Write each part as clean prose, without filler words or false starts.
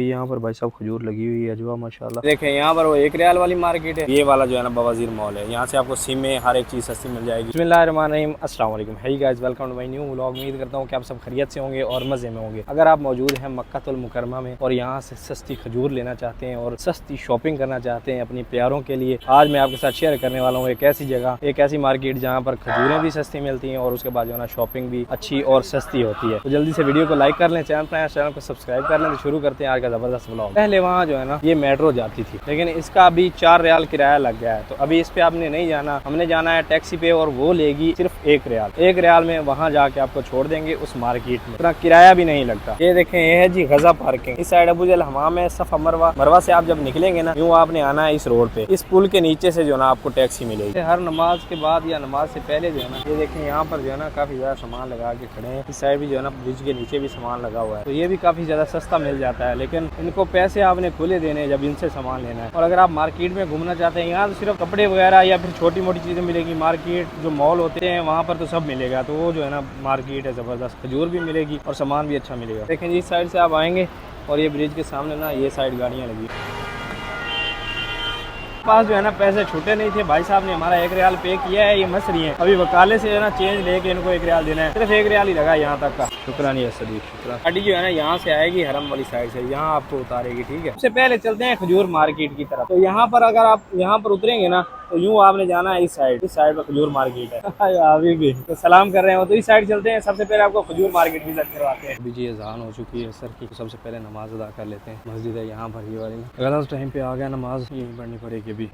यहाँ पर भाई साहब खजूर लगी हुई है अजवा माशाल्लाह। देखें यहाँ पर वो 1 रियाल वाली मार्केट है, ये वाला जो है ना बवाजीर मॉल है। यहाँ से आपको सीमें हर एक चीज़ सस्ती मिल जाएगी। बिस्मिल्लाहिर्रहमानिर्रहीम, अस्सलाम वालेकुम, hey guys, welcome to my new vlog. उम्मीद करता हूँ कि आप सब खैरियत से होंगे और मज़े में होंगे। अगर आप मौजूद हैं मक्कातुल मुकर्रमा में और यहाँ से सस्ती खजूर लेना चाहते हैं और सस्ती शॉपिंग करना चाहते हैं अपनी प्यारों के लिए, आज मैं आपके साथ शेयर करने वाला हूँ एक ऐसी जगह, एक ऐसी मार्केट जहाँ पर खजूरें भी सस्ती मिलती हैं और उसके बाद जो है ना शॉपिंग भी अच्छी और सस्ती होती है। तो जल्दी से वीडियो को लाइक कर लें, चैनल को सब्सक्राइब कर लें। तो शुरू करते हैं आज का ज़बरदस्त व्लॉग। पहले वहाँ जो है ना ये मेट्रो जाती थी, लेकिन इसका अभी 4 रियाल किराया लग गया है। तो अभी इस पे आपने नहीं जाना, हमने जाना है टैक्सी पे और वो लेगी सिर्फ 1 रियाल। 1 रियाल में वहाँ जाके आपको छोड़ देंगे उस मार्केट में, इतना किराया भी नहीं लगता। ये देखें, ये है जी गजा पार्किंग। इस साइड अबू जहल हमाम है, सफा मरवा। मरवा से आप जब निकलेंगे ना, यूँ आपने आना है इस रोड पे, इस पुल के नीचे से जो ना आपको टैक्सी मिलेगी। हर नमाज के बाद या नमाज से पहले जो है ना, ये देखें यहाँ पर जो है ना काफी ज्यादा सामान लगा के खड़े हैं। इस साइड भी जो है ना ब्रिज के नीचे भी सामान लगा हुआ है, तो ये भी काफी ज्यादा सस्ता मिल जाता है। लेकिन इनको पैसे आपने खुले देने जब इनसे सामान लेना है। और अगर आप मार्केट में घूमना चाहते हैं, यहाँ तो सिर्फ कपड़े वगैरह या फिर छोटी मोटी चीजें मिलेगी। मार्केट जो मॉल होते हैं वहाँ पर तो सब मिलेगा, तो वो जो है ना मार्केट है जबरदस्त। खजूर भी मिलेगी और सामान भी अच्छा मिलेगा। देखें जी, इस साइड से आप आएंगे और ये ब्रिज के सामने ना ये साइड गाड़ियाँ लगी। पास जो है ना पैसे छूटे नहीं थे, भाई साहब ने हमारा 1 रियाल पे किया है। ये मस रही है, अभी वकाले से जो ना चेंज लेके इनको 1 रियाल देना है। सिर्फ 1 रियाल ही लगा यहाँ तक का। शुक्रानी है सदीक, शुक्रान। गाड़ी जो है ना यहाँ से आएगी हरम वाली साइड से, यहाँ आपको उतारेगी। ठीक है, सबसे पहले चलते हैं खजूर मार्केट की तरफ। तो यहाँ पर अगर आप यहाँ पर उतरेंगे ना, तो यूँ आपने जाना है इस साइड पर खजूर मार्केट है। अभी भी तो सलाम कर रहे हो, तो इस साइड चलते हैं। सबसे पहले आपको खजूर मार्केट विजिट करवाते हैं। अभी जी अज़ान हो चुकी है सर की, तो सबसे पहले नमाज अदा कर लेते हैं। मस्जिद है यहाँ पर, ये वाली। गलत टाइम पे आ गया, नमाज यहीं पढ़नी पड़ेगी अभी।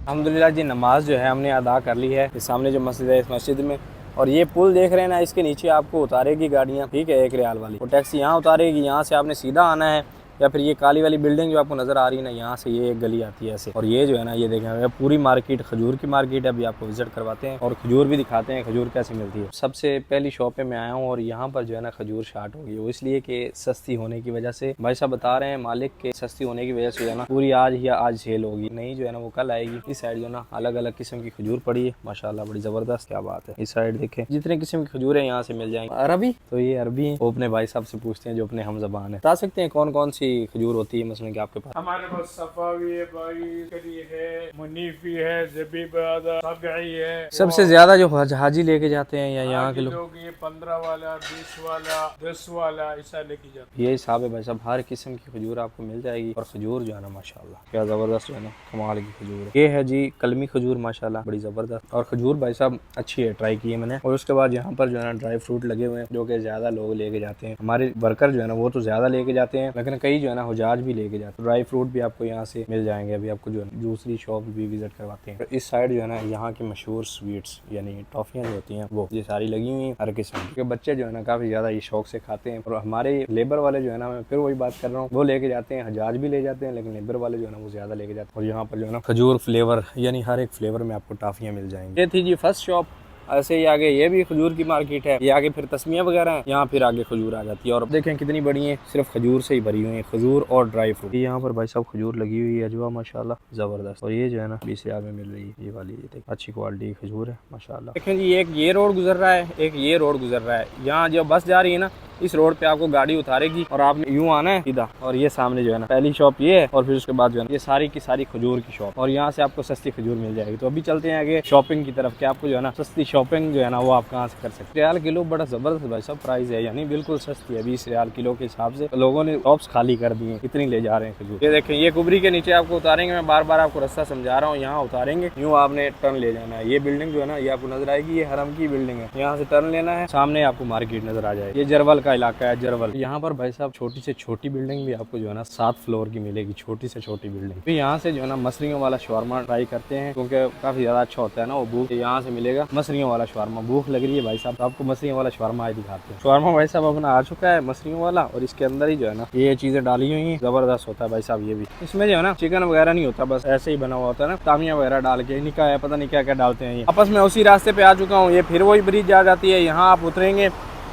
अल्हम्दुलिल्लाह जी, नमाज जो है हमने अदा कर ली है। इस सामने जो मस्जिद है, इस मस्जिद में, और ये पुल देख रहे हैं ना, इसके नीचे आपको उतारेगी गाड़ियाँ। ठीक है, 1 रियाल वाली, और टैक्सी यहाँ उतारेगी। यहाँ से आपने सीधा आना है, या फिर ये काली वाली बिल्डिंग जो आपको नज़र आ रही है ना, यहाँ से ये एक गली आती है ऐसे। और ये जो है ना, ये देखें पूरी मार्केट खजूर की मार्केट है। अभी आपको विजिट करवाते हैं और खजूर भी दिखाते हैं खजूर कैसी मिलती है। सबसे पहली शॉप पे मैं आया हूँ और यहाँ पर जो है ना खजूर स्टार्ट होगी, वो इसलिए कि सस्ती होने की वजह से। भाई साहब बता रहे हैं मालिक के सस्ती होने की वजह से जो है ना पूरी आज या आज सेल होगी, नहीं जो है ना वो कल आएगी। इस साइड जो ना अलग अलग किस्म की खजूर पड़ी है माशाल्लाह, बड़ी जबरदस्त, क्या बात है। इस साइड देखें जितने किस्म की खजूर है यहाँ से मिल जाएंगे। अरबी तो ये अरबी है, वो अपने भाई साहब से पूछते हैं जो अपने हम ज़बान है। बता सकते हैं कौन कौन सी खजूर होती है मसलन कि आपके पास? हमारे पास सफावी है, बारीकरी है, मुनीफी है, ज़बीबादा, सबई है। सबसे ज्यादा जो हाजी लेके जाते हैं या यहाँ के लोग ये 15 वाला, 20 वाला, 10 वाला ऐसा लेके जाते हैं। ये हिसाब है भाई साहब, हर किस्म की खजूर आपको मिल जाएगी। और खजूर जो है ना माशाल्लाह क्या जबरदस्त जो है ना कमाल की खजूर है। ये है जी कलमी खजूर माशाल्लाह, बड़ी जबरदस्त। और खजूर भाई साहब अच्छी है, ट्राई की है मैंने। और उसके बाद यहाँ पर जो है ना ड्राई फ्रूट लगे हुए हैं, जो कि ज्यादा लोग लेके जाते हैं। हमारे वर्कर जो है ना वो तो ज्यादा लेके जाते हैं, लेकिन कई जो है ना हुजाज भी लेके जाते हैं। ड्राई फ्रूट भी आपको यहाँ से मिल जाएंगे। अभी आपको जो है दूसरी शॉप भी विजिट करवाते हैं। इस साइड जो है ना यहाँ की मशहूर स्वीट्स यानी टॉफियाँ जो होती हैं वो ये सारी लगी हुई हैं हर किस्म की। बच्चे जो है ना काफी ज्यादा ये शौक से खाते हैं। और हमारे लेबर वाले जो है ना, मैं फिर वही बात कर रहा हूँ, वो लेके जाते हैं, हजाज भी ले जाते हैं, लेकिन लेबर वाले जो है ना वो ज्यादा लेके जाते हैं। और यहाँ पर जो है ना खजूर फ्लेवर यानी हर एक फ्लेवर में आपको टॉफियाँ मिल जाएंगी। ये थी जी फर्स्ट शॉप। ऐसे ही आगे ये भी खजूर की मार्केट है, ये आगे फिर तस्मिया वगैरह है, यहाँ फिर आगे खजूर आ जाती है। और देखें कितनी बड़ी है, सिर्फ खजूर से ही भरी हुई है, खजूर और ड्राई फ्रूट। यहाँ पर भाई साहब खजूर लगी हुई है अजवा माशाल्लाह जबरदस्त। और ये जो है ना 20 रियाल में मिल रही है, ये वाली ये अच्छी क्वालिटी की खजूर है माशाल्लाह। देखें जी, एक ये रोड गुजर रहा है, एक ये रोड गुजर रहा है। यहाँ जो बस जा रही है ना, इस रोड पे आपको गाड़ी उतारेगी और आपने यूँ आना है सीधा। और ये सामने जो है ना पहली शॉप ये है, और फिर उसके बाद जो है ये सारी की सारी खजूर की शॉप। और यहाँ से आपको सस्ती खजूर मिल जाएगी। तो अभी चलते हैं आगे शॉपिंग की तरफ, कि आपको जो है ना सस्ती शॉपिंग जो है ना वो आप कहाँ से कर सकते हैं। रियाल किलो बड़ा जबरदस्त भाई साहब प्राइस है, यानी बिल्कुल सस्ती है। 20 रियाल किलो के हिसाब से लोगों ने शॉप्स खाली कर दी है, इतनी ले जा रहे हैं खजूर। ये देखें, ये कुबरी के नीचे आपको उतारेंगे। मैं बार बार आपको रास्ता समझा रहा हूँ, यहाँ उतारेंगे, यूँ आपने टर्न ले जाना है। ये बिल्डिंग जो है ना ये आपको नजर आएगी, ये हरम की बिल्डिंग है। यहाँ से टर्न लेना है, सामने आपको मार्केट नजर आ जाएगी। ये जरवल का इलाका है, जरवल। यहाँ पर भाई साहब छोटी से छोटी बिल्डिंग भी आपको जो है ना 7 फ्लोर की मिलेगी, छोटी से छोटी बिल्डिंग। फिर यहाँ से जो है ना मसरियों वाला शवारमा ट्राई करते हैं, क्योंकि काफी ज्यादा अच्छा होता है ना वो। भूख यहाँ से मिलेगा मसरियों वाला शवारमा। भूख लग रही है भाई साहब, आपको मसरियों वाला शवारमा आज दिखाते हैं। शवारमा भाई साहब अपना आ चुका है मसरियों वाला, और इसके अंदर ही जो है ना ये चीजें डाली हुई है, जबरदस्त होता है भाई साहब। ये भी इसमें जो है ना चिकन वगैरह नहीं होता, बस ऐसे ही बना हुआ होता है ना, तामिया वगैरह डाल के निका है, पता नहीं क्या क्या डालते हैं। ये आपस में उसी रास्ते पे आ चुका हूँ। ये फिर वही ब्रिज आ जाती है, यहाँ आप उतरेंगे।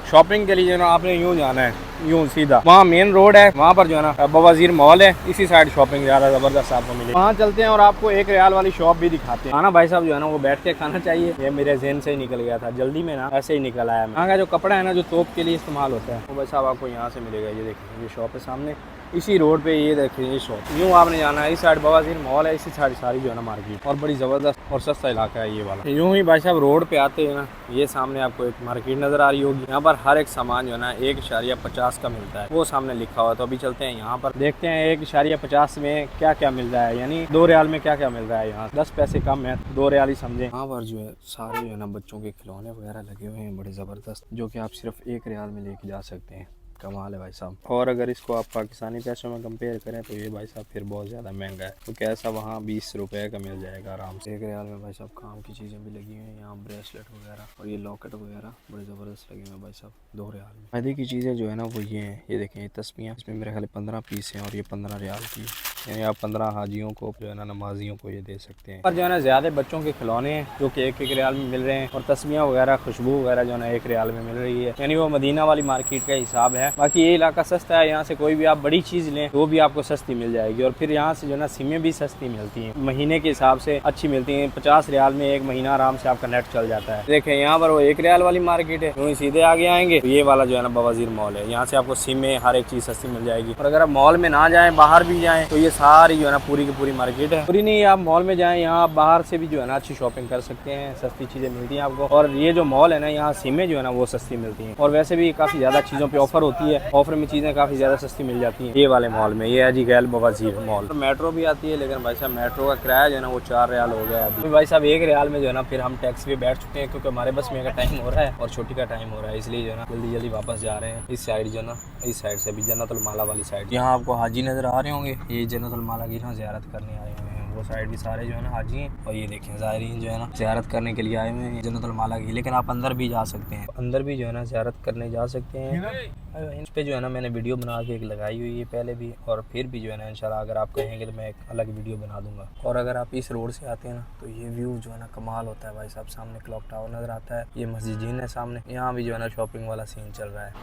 शॉपिंग के लिए जो ना आपने यूँ जाना है, यूं सीधा वहाँ मेन रोड है, वहाँ पर जो है ना बवाजीर मॉल है, इसी साइड शॉपिंग ज़्यादा ज़बरदस्त आपको मिलेगी। वहाँ चलते हैं और आपको 1 रियाल वाली शॉप भी दिखाते हैं। खाना भाई साहब जो है ना वो बैठ के खाना चाहिए, ये मेरे ज़हन से ही निकल गया था, जल्दी में ना ऐसे ही निकल आया। यहाँ का जो कपड़ा है ना जो तोप के लिए इस्तेमाल होता है वो भाई साहब आपको यहाँ से मिलेगा। ये देखिए ये शॉप है सामने, इसी रोड पे ये देखिए ये शॉप। यूँ आपने जाना है, इस साइड बवाजीर मॉल है, इसी साइड सारी जो है ना मार्केट, और बड़ी ज़बरदस्त और सस्ता इलाका है ये वाला। यूँ ही भाई साहब रोड पे आते हैं ना, ये सामने आपको एक मार्केट नज़र आ रही होगी। यहाँ पर हर एक सामान जो है ना 1.50 का मिलता है, वो सामने लिखा हुआ है। तो अभी चलते हैं यहाँ पर, देखते हैं 1.50 में क्या क्या मिल रहा है, यानी 2 रियाल में क्या क्या मिल रहा है। यहाँ 10 पैसे कम है, 2 रियाल ही समझे। यहाँ पर जो है सारे जो है ना बच्चों के खिलौने वगैरह लगे हुए हैं बड़े ज़बरदस्त, जो कि आप सिर्फ 1 रियाल में लेके जा सकते हैं। कमाल है भाई साहब। और अगर इसको आप पाकिस्तानी पैसों में कंपेयर करें तो ये भाई साहब फिर बहुत ज़्यादा महंगा है। तो कैसा वहाँ 20 रुपए का मिल जाएगा आराम से। 1 रियाल में भाई साहब काम की चीज़ें भी लगी हुई हैं, यहाँ ब्रेसलेट वगैरह और ये लॉकेट वगैरह बड़े ज़बरदस्त लगे हुए हैं भाई साहब 2 रियाल में। फायदे की चीज़ें जो है ना वो ये हैं, ये देखें ये तस्बीहां, इसमें मेरे ख्याल 15 पीस हैं और ये 15 रियाल की, यानी आप 15 हाजियों को जो है ना नमाजियों को ये दे सकते हैं। और जो है ना ज़्यादा बच्चों के खिलौने हैं जो कि 1 रियाल में मिल रहे हैं, और तस्बीहां वगैरह खुशबू वगैरह जो है ना 1 रियाल में मिल रही है, यानी वो मदीना वाली मार्केट का हिसाब है। बाकी ये इलाका सस्ता है, यहाँ से कोई भी आप बड़ी चीज़ लें वो भी आपको सस्ती मिल जाएगी। और फिर यहाँ से जो है ना सिमें भी सस्ती मिलती हैं, महीने के हिसाब से अच्छी मिलती हैं। 50 रियाल में 1 महीना आराम से आपका नेट चल जाता है। देखें यहाँ पर वो 1 रियाल वाली मार्केट है, वहीं सीधे आगे आएंगे तो ये वाला जो है ना बवाजीर मॉल है, यहाँ से आपको सिमें हर एक चीज़ सस्ती मिल जाएगी। और अगर आप मॉल में ना जाएँ, बाहर भी जाएँ, तो ये सारी जो है ना पूरी की पूरी मार्केट है। पूरी नहीं, आप मॉल में जाएँ, यहाँ आप बाहर से भी जो है ना अच्छी शॉपिंग कर सकते हैं, सस्ती चीज़ें मिलती हैं आपको। और ये जो मॉल है ना, यहाँ सिमें जो है ना वो सस्ती मिलती हैं, और वैसे भी काफ़ी ज़्यादा चीज़ों पर ऑफर होती है, ऑफर में चीज़ें काफ़ी ज़्यादा सस्ती मिल जाती है। ये वाले मॉल में ये है जी गैल बवाजीर मॉल। तो मेट्रो भी आती है, लेकिन भाई साहब मेट्रो का किराया जो है ना वो 4 रियाल हो गया है अभी। भाई साहब 1 रियाल में जो है ना फिर हम टैक्सी पे बैठ चुके हैं, क्योंकि हमारे बस में का टाइम हो रहा है और छोटी का टाइम हो रहा है, इसलिए जो है ना जल्दी जल्दी वापस जा रहे हैं। इस साइड जो है ना, इस साइड से अभी जन्नतुल माला वाली साइड, यहाँ आपको हाजी नज़र आ रहे होंगे, ये जन्नतुल माला की ना ज़ियारत करने आए हुए हैं। वो साइड भी सारे जो है ना हाजी हैं, और ये देखें ज़ायरीन जो है ना ज़ियारत करने के लिए आए हुए हैं जन्नतुल माला की। लेकिन आप अंदर भी जा सकते हैं, अंदर भी जो है ना ज़ियारत करने जा सकते हैं। इस पे जो है ना मैंने वीडियो बना के एक लगाई हुई है पहले भी, और फिर भी जो है ना इंशाल्लाह अगर आप कहेंगे तो मैं एक अलग वीडियो बना दूंगा। और अगर आप इस रोड से आते हैं ना तो ये व्यू जो है ना कमाल होता है भाई साहब। सामने क्लॉक टावर नज़र आता है, ये मस्जिद है सामने, यहाँ भी जो है ना शॉपिंग वाला सीन चल रहा है।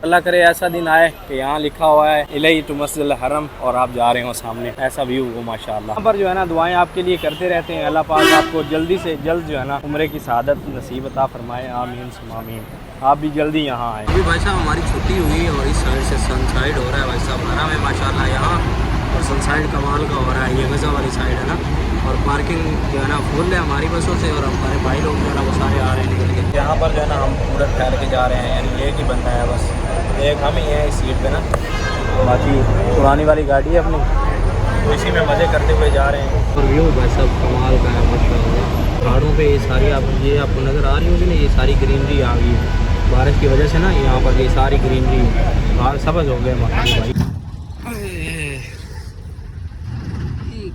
अल्लाह करे ऐसा दिन आए कि यहाँ लिखा हुआ है इलही टू मस्जिद हरम और आप जा रहे हो सामने, ऐसा व्यू हो माशाल्लाह। यहाँ पर जो है ना दुआएं आपके लिए करते रहते हैं, अल्लाह पाक आपको जल्दी से जल्द जो है ना उम्रे की सआदत नसीब अता फरमाए, आमीन सुम्मा आमीन। आप भी जल्दी यहाँ आए। अभी भाई साहब हमारी छुट्टी हुई है और इस साइड से सनसाइड हो रहा है भाई साहब, हरा है माशाल्लाह यहाँ, और सनसाइड कमाल का हो रहा है। ये गज़ा वाली साइड है ना, और पार्किंग जो है ना फुल है हमारी बसों से, और हमारे भाई लोग जो है ना वो सारे आ रहे हैं निकल के। यहाँ पर जो है ना हम पूरा ठहर के जा रहे हैं, यानी एक ही बंदा है बस, एक हम ही हैं इस सीट पे ना, बाकी पुरानी वाली गाड़ी है अपनी, तो इसी में मज़े करते हुए जा रहे हैं। और व्यू भाई साहब कमाल का है माशाल्लाह। पहाड़ों पे ये सारी ये आपको नज़र आ रही होगी ना, ये सारी ग्रीनरी आ गई है बारिश की वजह से ना, यहाँ पर ये सारी ग्रीनरी बाहर सब्ज़ हो गए मकान भाई।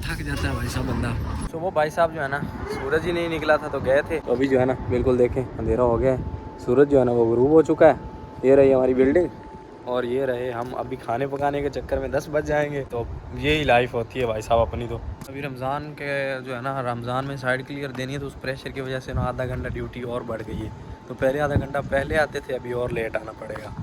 थक जाता है भाई साहब बंदा। तो वो भाई साहब जो है ना सूरज ही नहीं निकला था तो गए थे, तो अभी जो है ना बिल्कुल देखें अंधेरा हो गया है, सूरज जो है ना वो गुरूब हो चुका है। ये रही हमारी बिल्डिंग और ये रहे हम, अभी खाने पकाने के चक्कर में 10 बज जाएंगे। तो यही लाइफ होती है भाई साहब अपनी। तो अभी रमज़ान के जो है ना, रमज़ान में साइड क्लियर देनी है, तो उस प्रेशर की वजह से ना आधा घंटा ड्यूटी और बढ़ गई है। तो पहले आधा घंटा पहले आते थे, अभी और लेट आना पड़ेगा।